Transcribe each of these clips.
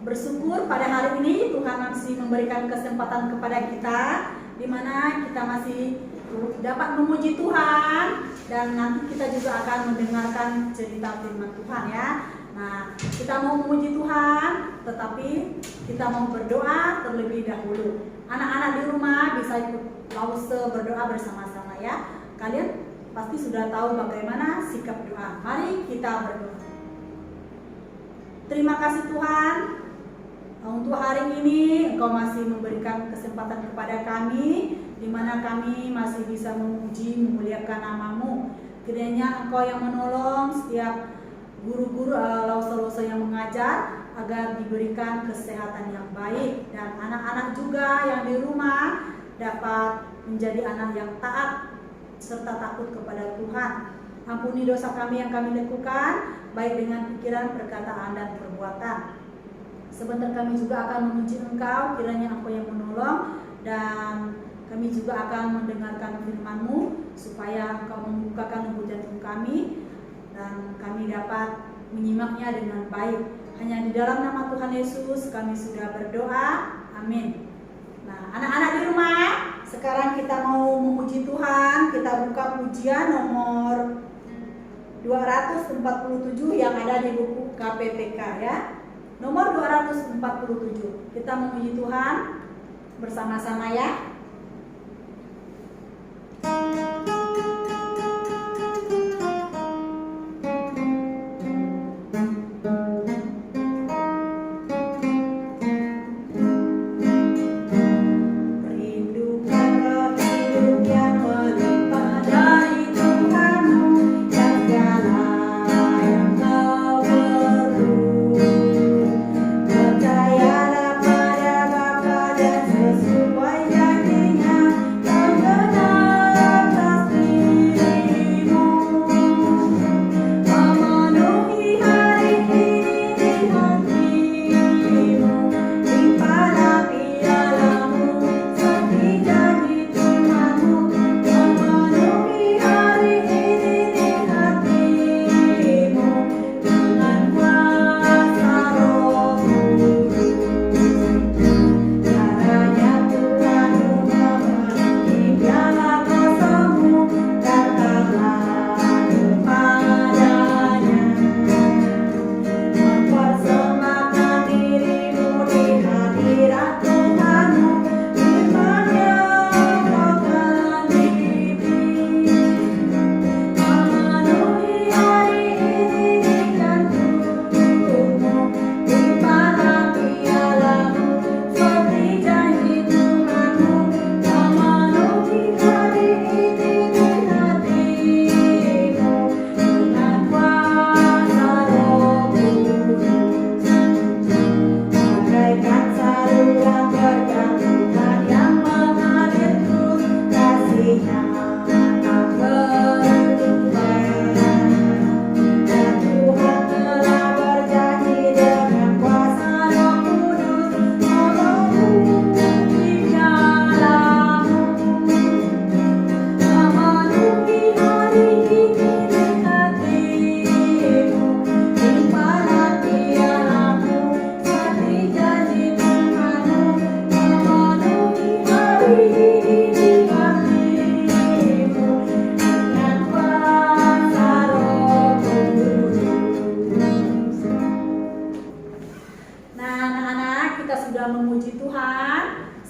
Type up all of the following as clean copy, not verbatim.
Bersyukur pada hari ini Tuhan masih memberikan kesempatan kepada kita, di mana kita masih dapat memuji Tuhan, dan nanti kita juga akan mendengarkan cerita firman Tuhan ya. Nah, kita mau memuji Tuhan, tetapi kita mau berdoa terlebih dahulu. Anak-anak di rumah bisa ikut lause berdoa bersama-sama ya. Kalian pasti sudah tahu bagaimana sikap doa. Mari kita berdoa. Terima kasih Tuhan, untuk hari ini Engkau masih memberikan kesempatan kepada kami, di mana kami masih bisa memuji, memuliakan nama-Mu. Kiranya Engkau yang menolong setiap guru-guru lause-lause yang mengajar, agar diberikan kesehatan yang baik, dan anak-anak juga yang di rumah dapat menjadi anak yang taat serta takut kepada Tuhan. Ampuni dosa kami yang kami lakukan, baik dengan pikiran, perkataan, dan perbuatan. Sebentar kami juga akan memuji Engkau, kiranya Engkau yang menolong, dan kami juga akan mendengarkan firman-Mu, supaya Engkau membukakan lubuk jantung kami, dan kami dapat menyimaknya dengan baik. Hanya di dalam nama Tuhan Yesus kami sudah berdoa, amin. Nah, anak-anak di rumah, sekarang kita mau memuji Tuhan. Kita buka pujian nomor 247 yang ada di buku KPPK ya. Nomor 247. Kita memuji Tuhan bersama-sama ya.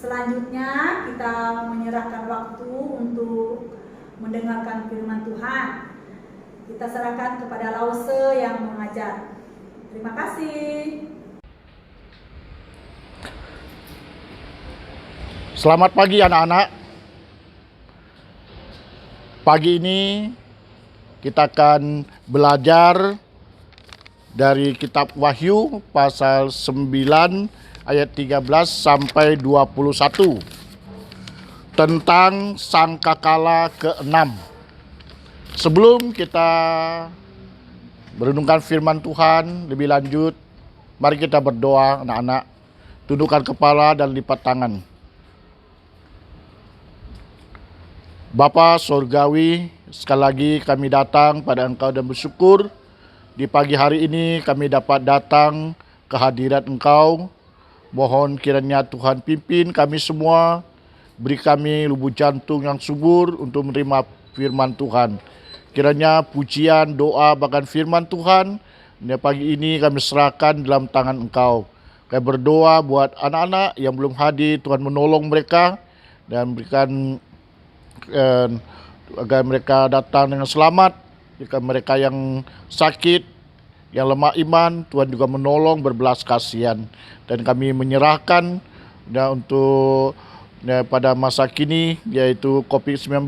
Selanjutnya kita menyerahkan waktu untuk mendengarkan firman Tuhan. Kita serahkan kepada lause yang mengajar. Terima kasih. Selamat pagi anak-anak. Pagi ini kita akan belajar dari kitab Wahyu pasal 9 ayat 13 sampai 21 tentang sangkakala ke-6. Sebelum kita merenungkan firman Tuhan lebih lanjut, mari kita berdoa anak-anak. Tundukkan kepala dan lipat tangan. Bapa Surgawi, sekali lagi kami datang pada Engkau dan bersyukur di pagi hari ini kami dapat datang ke hadirat Engkau. Mohon kiranya Tuhan pimpin kami semua, beri kami lubuk jantung yang subur untuk menerima firman Tuhan. Kiranya pujian, doa, bahkan firman Tuhan pagi ini kami serahkan dalam tangan Engkau. Kami berdoa buat anak-anak yang belum hadir, Tuhan menolong mereka dan berikan agar mereka datang dengan selamat. Jika mereka yang sakit, yang lemah iman, Tuhan juga menolong, berbelas kasihan. Dan kami menyerahkan untuk pada masa kini, yaitu COVID-19,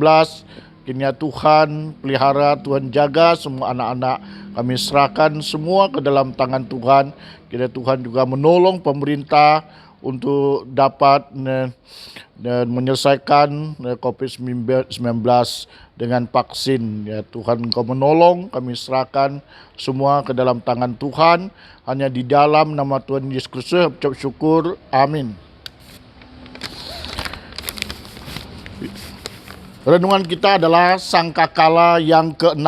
kiranya Tuhan pelihara, Tuhan jaga semua anak-anak. Kami serahkan semua ke dalam tangan Tuhan. Kiranya Tuhan juga menolong pemerintah untuk dapat menyelesaikan COVID-19 dengan vaksin. Ya Tuhan, Engkau menolong, kami serahkan semua ke dalam tangan Tuhan. Hanya di dalam nama Tuhan Yesus Kristus ucap syukur. Amin. Renungan kita adalah sangkakala yang ke-6.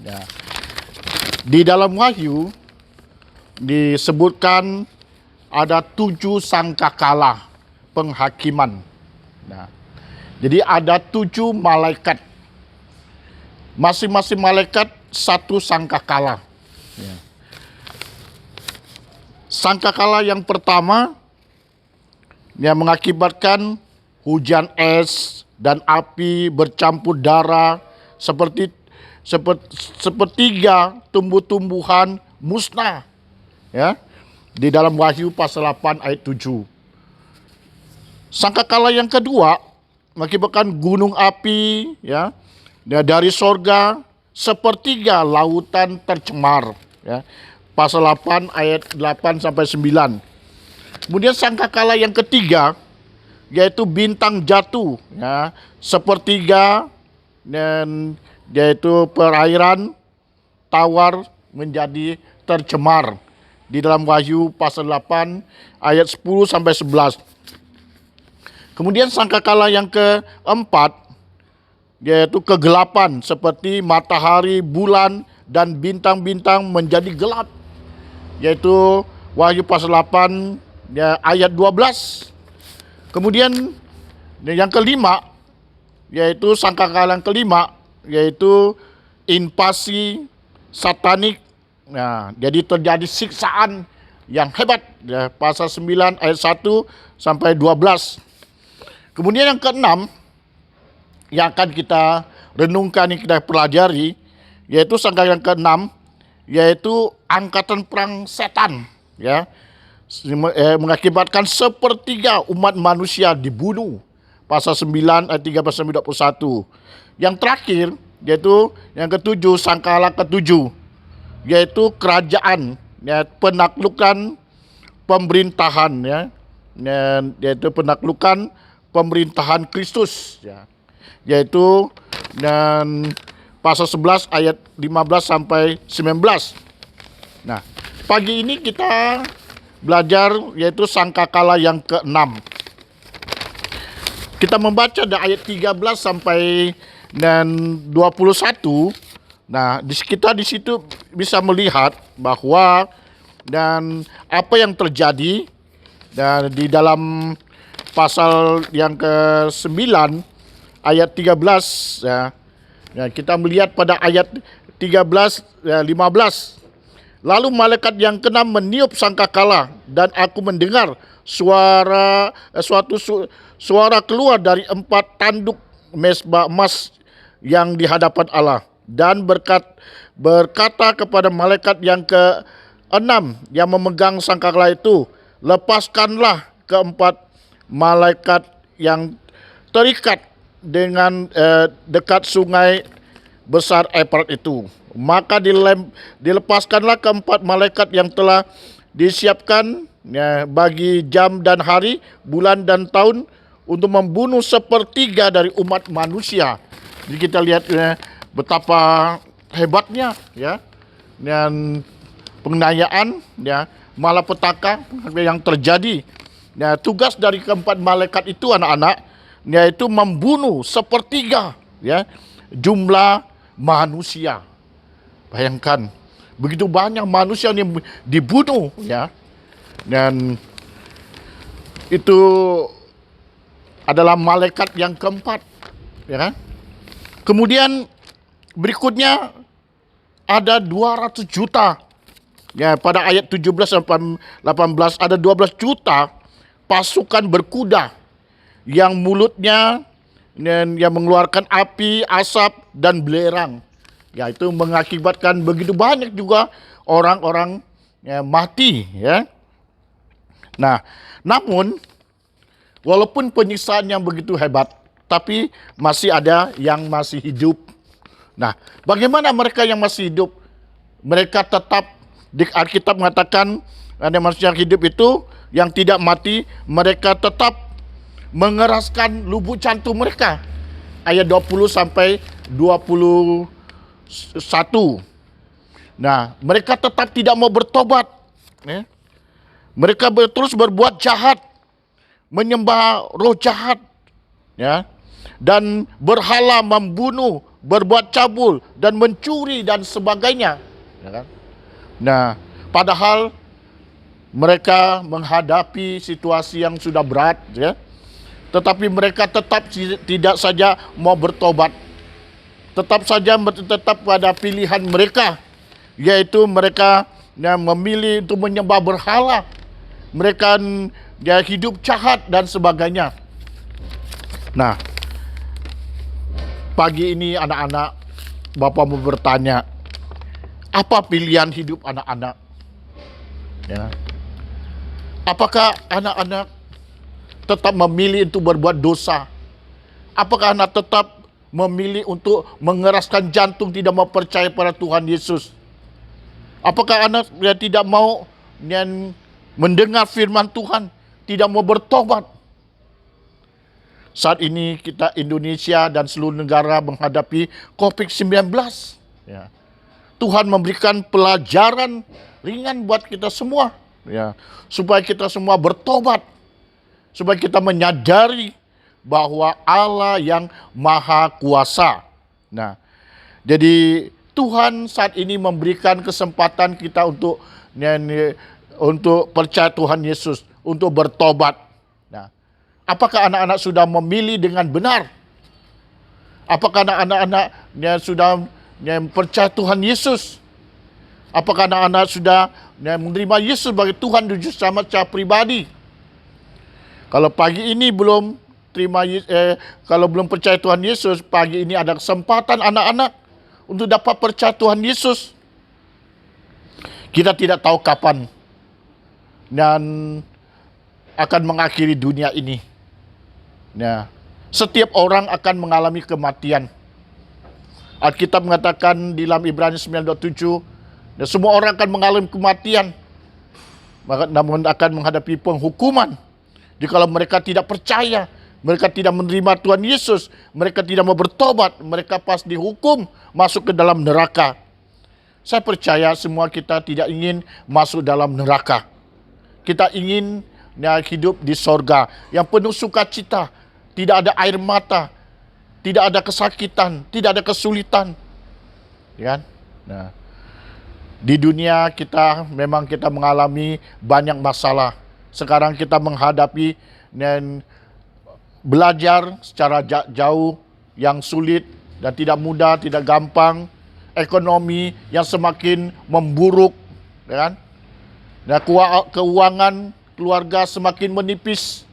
Ya. Di dalam Wahyu disebutkan ada 7 sangkakala penghakiman. Nah, jadi ada 7 malaikat. Masing-masing malaikat 1 sangkakala. Ya. Sangkakala yang pertama yang mengakibatkan hujan es dan api bercampur darah sepertiga tumbuh-tumbuhan musnah. Ya. Di dalam Wahyu pasal 8 ayat 7. Sangkakala yang kedua mengakibatkan gunung api ya dari sorga, sepertiga lautan tercemar ya. Pasal 8 ayat 8 sampai 9. Kemudian sangkakala yang ketiga yaitu bintang jatuh ya, sepertiga dan yaitu perairan tawar menjadi tercemar. Di dalam Wahyu pasal 8 ayat 10 sampai 11. Kemudian sangkakala yang keempat yaitu kegelapan, seperti matahari, bulan dan bintang-bintang menjadi gelap. Yaitu Wahyu pasal 8 ya, ayat 12. Kemudian yang kelima yaitu sangkakala yang kelima yaitu invasi satanik. Nah, jadi terjadi siksaan yang hebat ya, pasal 9 ayat 1 sampai 12. Kemudian yang keenam yang akan kita renungkan, yang kita pelajari, yaitu sangkakala yang keenam yaitu angkatan perang setan ya, mengakibatkan sepertiga umat manusia dibunuh. Pasal 9 ayat 13 sampai 21. Yang terakhir yaitu yang ketujuh, sangkakala ketujuh yaitu kerajaan ya, penaklukan pemerintahan ya, yaitu penaklukan pemerintahan Kristus ya, yaitu dan pasal 11 ayat 15 sampai 19. Nah, pagi ini kita belajar yaitu sangkakala yang ke-6. Kita membaca dari ayat 13 sampai dan 21. Nah, kita di situ bisa melihat bahwa dan apa yang terjadi dan di dalam pasal yang ke-9 ayat 13 ya. Ya, kita melihat pada ayat 13 15. Lalu malaikat yang keenam meniup sangkakala dan aku mendengar suara keluar dari 4 tanduk mezbah emas yang di hadapan Allah. Dan berkata kepada malaikat yang ke-6 yang memegang sangkakala itu, lepaskanlah ke-4 malaikat yang terikat dengan dekat sungai besar Efrat itu. Maka dilepaskanlah ke-4 malaikat yang telah disiapkan ya, bagi jam dan hari, bulan dan tahun untuk membunuh sepertiga dari umat manusia. Jadi kita lihat ya, betapa hebatnya ya, dan penganiayaan ya, malapetaka yang terjadi. Ya, tugas dari keempat malaikat itu anak-anak, yaitu membunuh sepertiga ya jumlah manusia. Bayangkan, begitu banyak manusia yang dibunuh ya. Dan itu adalah malaikat yang keempat, ya kan? Kemudian berikutnya ada 200 juta. Ya, pada ayat 17 sampai 18 ada 12 juta pasukan berkuda yang mulutnya dan yang mengeluarkan api, asap dan belerang. Ya, itu mengakibatkan begitu banyak juga orang-orang ya, mati ya. Nah, namun walaupun penyiksaan yang begitu hebat, tapi masih ada yang masih hidup. Nah, bagaimana mereka yang masih hidup? Mereka tetap, di Alkitab mengatakan ada manusia yang hidup itu yang tidak mati, mereka tetap mengeraskan lubuk jantung mereka. Ayat 20 sampai 21. Nah, mereka tetap tidak mau bertobat. Ya. Mereka terus berbuat jahat, menyembah roh jahat, ya, dan berhala, membunuh, berbuat cabul dan mencuri dan sebagainya. Ya kan? Nah, padahal mereka menghadapi situasi yang sudah berat, ya, tetapi mereka tetap tidak saja mau bertobat, tetap pada pilihan mereka, yaitu mereka yang memilih untuk menyembah berhala. Mereka dia hidup jahat dan sebagainya. Nah, pagi ini anak-anak, Bapak mau bertanya, apa pilihan hidup anak-anak? Ya. Apakah anak-anak tetap memilih untuk berbuat dosa? Apakah anak tetap memilih untuk mengeraskan jantung, tidak mau percaya pada Tuhan Yesus? Apakah anak tidak mau yang mendengar firman Tuhan, tidak mau bertobat? Saat ini kita Indonesia dan seluruh negara menghadapi COVID-19. Ya. Tuhan memberikan pelajaran ringan buat kita semua, ya, supaya kita semua bertobat, supaya kita menyadari bahwa Allah yang Maha Kuasa. Nah, jadi Tuhan saat ini memberikan kesempatan kita untuk percaya Tuhan Yesus, untuk bertobat. Nah, apakah anak-anak sudah memilih dengan benar? Apakah anak-anak sudah percaya Tuhan Yesus? Apakah anak-anak sudah menerima Yesus sebagai Tuhan dan Juru Selamat secara pribadi? Kalau pagi ini belum kalau belum percaya Tuhan Yesus, pagi ini ada kesempatan anak-anak untuk dapat percaya Tuhan Yesus. Kita tidak tahu kapan dan akan mengakhiri dunia ini. Nah, setiap orang akan mengalami kematian. Alkitab mengatakan di dalam Ibrani 9:7, semua orang akan mengalami kematian, namun akan menghadapi penghukuman. Jikalau mereka tidak percaya, mereka tidak menerima Tuhan Yesus, mereka tidak mau bertobat, mereka pasti dihukum masuk ke dalam neraka. Saya percaya semua kita tidak ingin masuk dalam neraka. Kita ingin hidup di sorga yang penuh sukacita, tidak ada air mata, tidak ada kesakitan, tidak ada kesulitan. Ya kan? Nah, di dunia kita memang kita mengalami banyak masalah. Sekarang kita menghadapi dan belajar secara jauh yang sulit dan tidak mudah, tidak gampang. Ekonomi yang semakin memburuk, ya kan? Dan keuangan keluarga semakin menipis.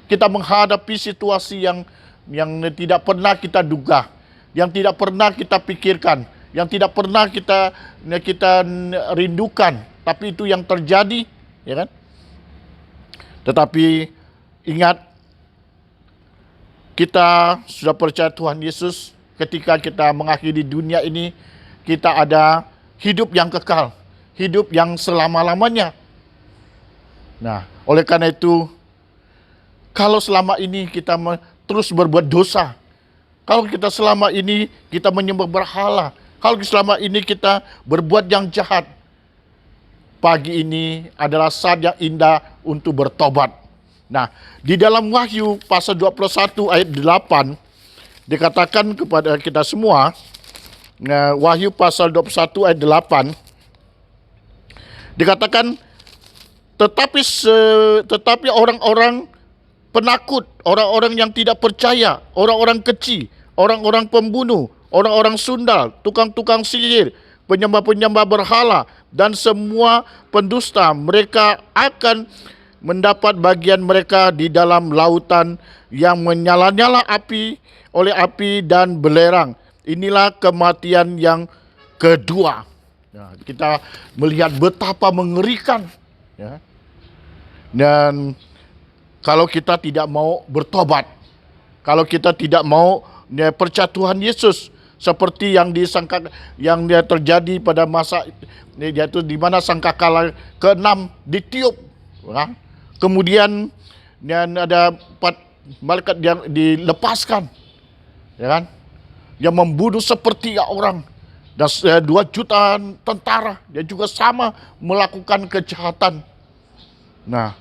Kita menghadapi situasi yang tidak pernah kita duga, yang tidak pernah kita pikirkan, yang tidak pernah kita rindukan, tapi itu yang terjadi, ya kan? Tetapi ingat, kita sudah percaya Tuhan Yesus. Ketika kita mengakhiri dunia ini, kita ada hidup yang kekal, hidup yang selama-lamanya. Nah, oleh karena itu, kalau selama ini kita terus berbuat dosa, kalau kita selama ini kita menyembah berhala, kalau selama ini kita berbuat yang jahat, pagi ini adalah saat yang indah untuk bertobat. Nah, di dalam Wahyu pasal 21 ayat 8 dikatakan kepada kita semua, Wahyu pasal 21 ayat 8 dikatakan, tetapi orang-orang penakut, orang-orang yang tidak percaya, orang-orang kecil, orang-orang pembunuh, orang-orang sundal, tukang-tukang sihir, penyembah-penyembah berhala, dan semua pendusta, mereka akan mendapat bagian mereka di dalam lautan yang menyala-nyala oleh api dan belerang. Inilah kematian yang kedua. Nah, kita melihat betapa mengerikan, ya. Dan kalau kita tidak mau bertobat, kalau kita tidak mau percaya Tuhan Yesus, seperti yang dia terjadi pada masa yaitu di mana sangkakala ke-6 ditiup, ya. Kemudian ada 4 malaikat yang dilepaskan, ya kan, yang membunuh seperti orang, dan 2 juta tentara dia juga sama melakukan kejahatan. Nah,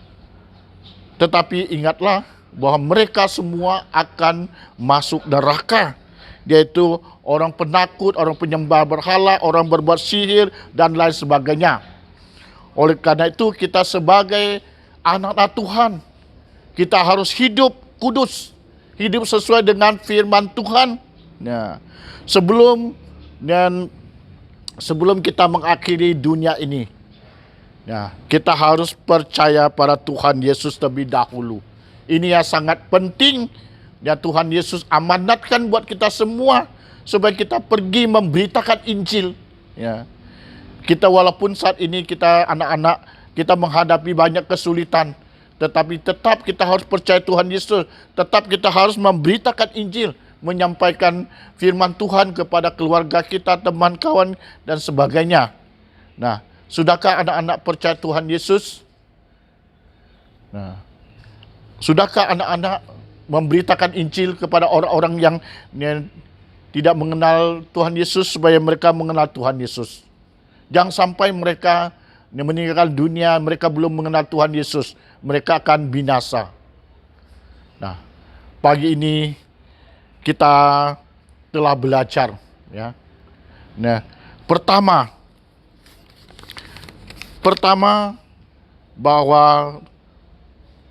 tetapi ingatlah bahwa mereka semua akan masuk neraka, yaitu orang penakut, orang penyembah berhala, orang berbuat sihir, dan lain sebagainya. Oleh karena itu, kita sebagai anak-anak Tuhan, kita harus hidup kudus, hidup sesuai dengan firman Tuhan. Nah, sebelum kita mengakhiri dunia ini, ya, kita harus percaya pada Tuhan Yesus terlebih dahulu. Ini yang sangat penting, ya. Tuhan Yesus amanatkan buat kita semua supaya kita pergi memberitakan Injil, ya. Kita walaupun saat ini kita anak-anak, kita menghadapi banyak kesulitan, tetapi tetap kita harus percaya Tuhan Yesus, tetap kita harus memberitakan Injil, menyampaikan firman Tuhan kepada keluarga kita, teman, kawan, dan sebagainya. Nah, sudahkah anak-anak percaya Tuhan Yesus? Nah, sudahkah anak-anak memberitakan Injil kepada orang-orang yang tidak mengenal Tuhan Yesus supaya mereka mengenal Tuhan Yesus? Jangan sampai mereka meninggalkan dunia, mereka belum mengenal Tuhan Yesus, mereka akan binasa. Nah, pagi ini kita telah belajar, ya. Nah, pertama bahwa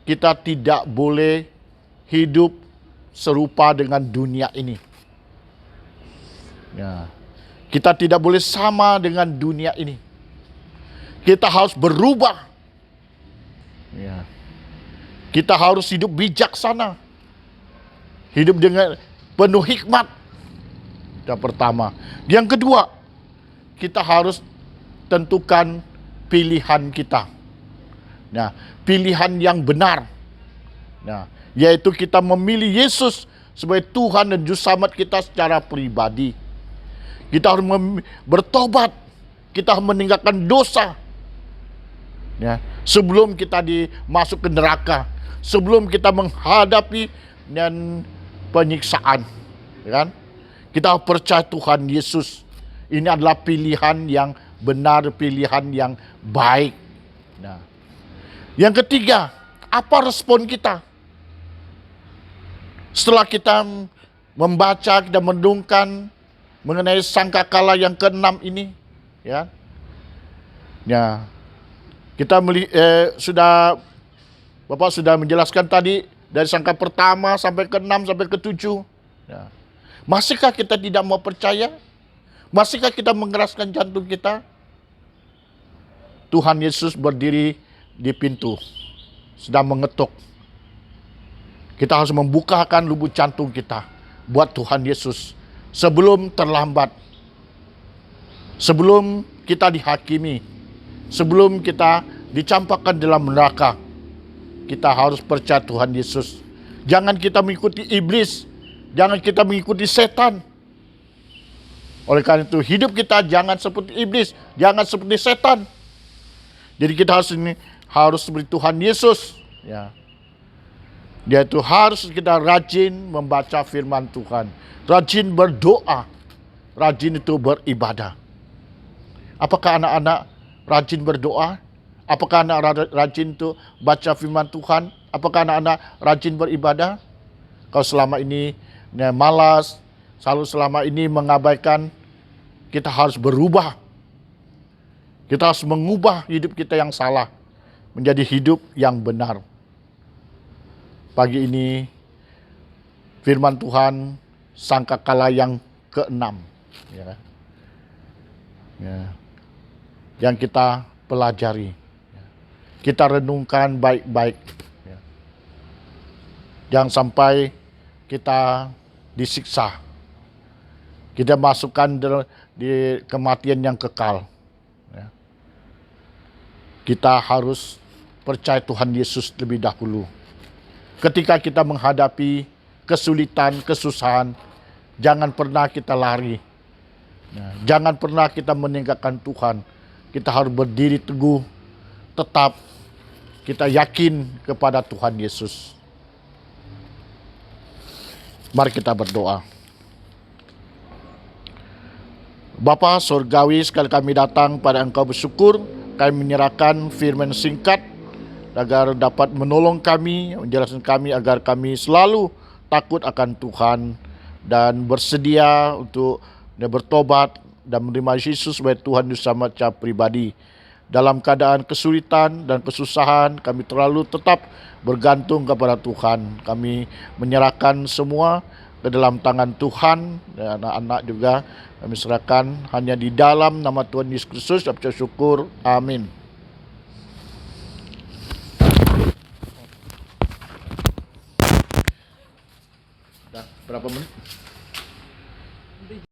kita tidak boleh hidup serupa dengan dunia ini. Ya. Kita tidak boleh sama dengan dunia ini. Kita harus berubah. Ya. Kita harus hidup bijaksana. Hidup dengan penuh hikmat. Yang pertama. Yang kedua, kita harus tentukan pilihan kita. Nah, pilihan yang benar. Nah, yaitu kita memilih Yesus sebagai Tuhan dan Juru Selamat kita secara pribadi. Kita harus bertobat. Kita harus meninggalkan dosa. Ya, sebelum kita masuk ke neraka, sebelum kita menghadapi dan penyiksaan, ya kan? Kita percaya Tuhan Yesus. Ini adalah pilihan yang benar, pilihan yang baik. Nah, yang ketiga, apa respon kita? Setelah kita membaca, kita mendengarkan mengenai sangkakala yang ke-6 ini, ya. Ya. Kita Bapak sudah menjelaskan tadi dari sangka pertama sampai ke-6 sampai ke-7. Ya. Masihkah kita tidak mau percaya? Masihkah kita mengeraskan jantung kita? Tuhan Yesus berdiri di pintu, sedang mengetuk. Kita harus membukakan lubuk jantung kita buat Tuhan Yesus sebelum terlambat. Sebelum kita dihakimi, sebelum kita dicampakkan dalam neraka, kita harus percaya Tuhan Yesus. Jangan kita mengikuti iblis, jangan kita mengikuti setan. Oleh karena itu, hidup kita jangan seperti iblis, jangan seperti setan. Jadi kita harus harus seperti Tuhan Yesus, ya. Dia itu harus kita rajin membaca firman Tuhan, rajin berdoa, rajin itu beribadah. Apakah anak-anak rajin berdoa? Apakah anak rajin itu baca firman Tuhan? Apakah anak-anak rajin beribadah? Kalau selama ini malas, selalu selama ini mengabaikan, kita harus berubah. Kita harus mengubah hidup kita yang salah menjadi hidup yang benar. Pagi ini firman Tuhan sangkakala yang ke-6, ya. Ya. Yang kita pelajari, kita renungkan baik-baik, ya. Jangan sampai kita disiksa, kita masukkan di kematian yang kekal, ya. Kita harus percaya Tuhan Yesus lebih dahulu. Ketika kita menghadapi kesulitan, kesusahan, jangan pernah kita lari. Jangan pernah kita meninggalkan Tuhan. Kita harus berdiri teguh, tetap kita yakin kepada Tuhan Yesus. Mari kita berdoa. Bapa Surgawi, sekali kami datang pada Engkau bersyukur, kami menyerahkan firman singkat agar dapat menolong kami, menjelaskan kami agar kami selalu takut akan Tuhan dan bersedia untuk bertobat dan menerima Yesus sebagai Tuhan dan Selamat pribadi. Dalam keadaan kesulitan dan kesusahan, kami terlalu tetap bergantung kepada Tuhan. Kami menyerahkan semua ke dalam tangan Tuhan, dan anak-anak juga kami serahkan hanya di dalam nama Tuhan Yesus Kristus. Kami bersyukur. Amin. Berapa menit?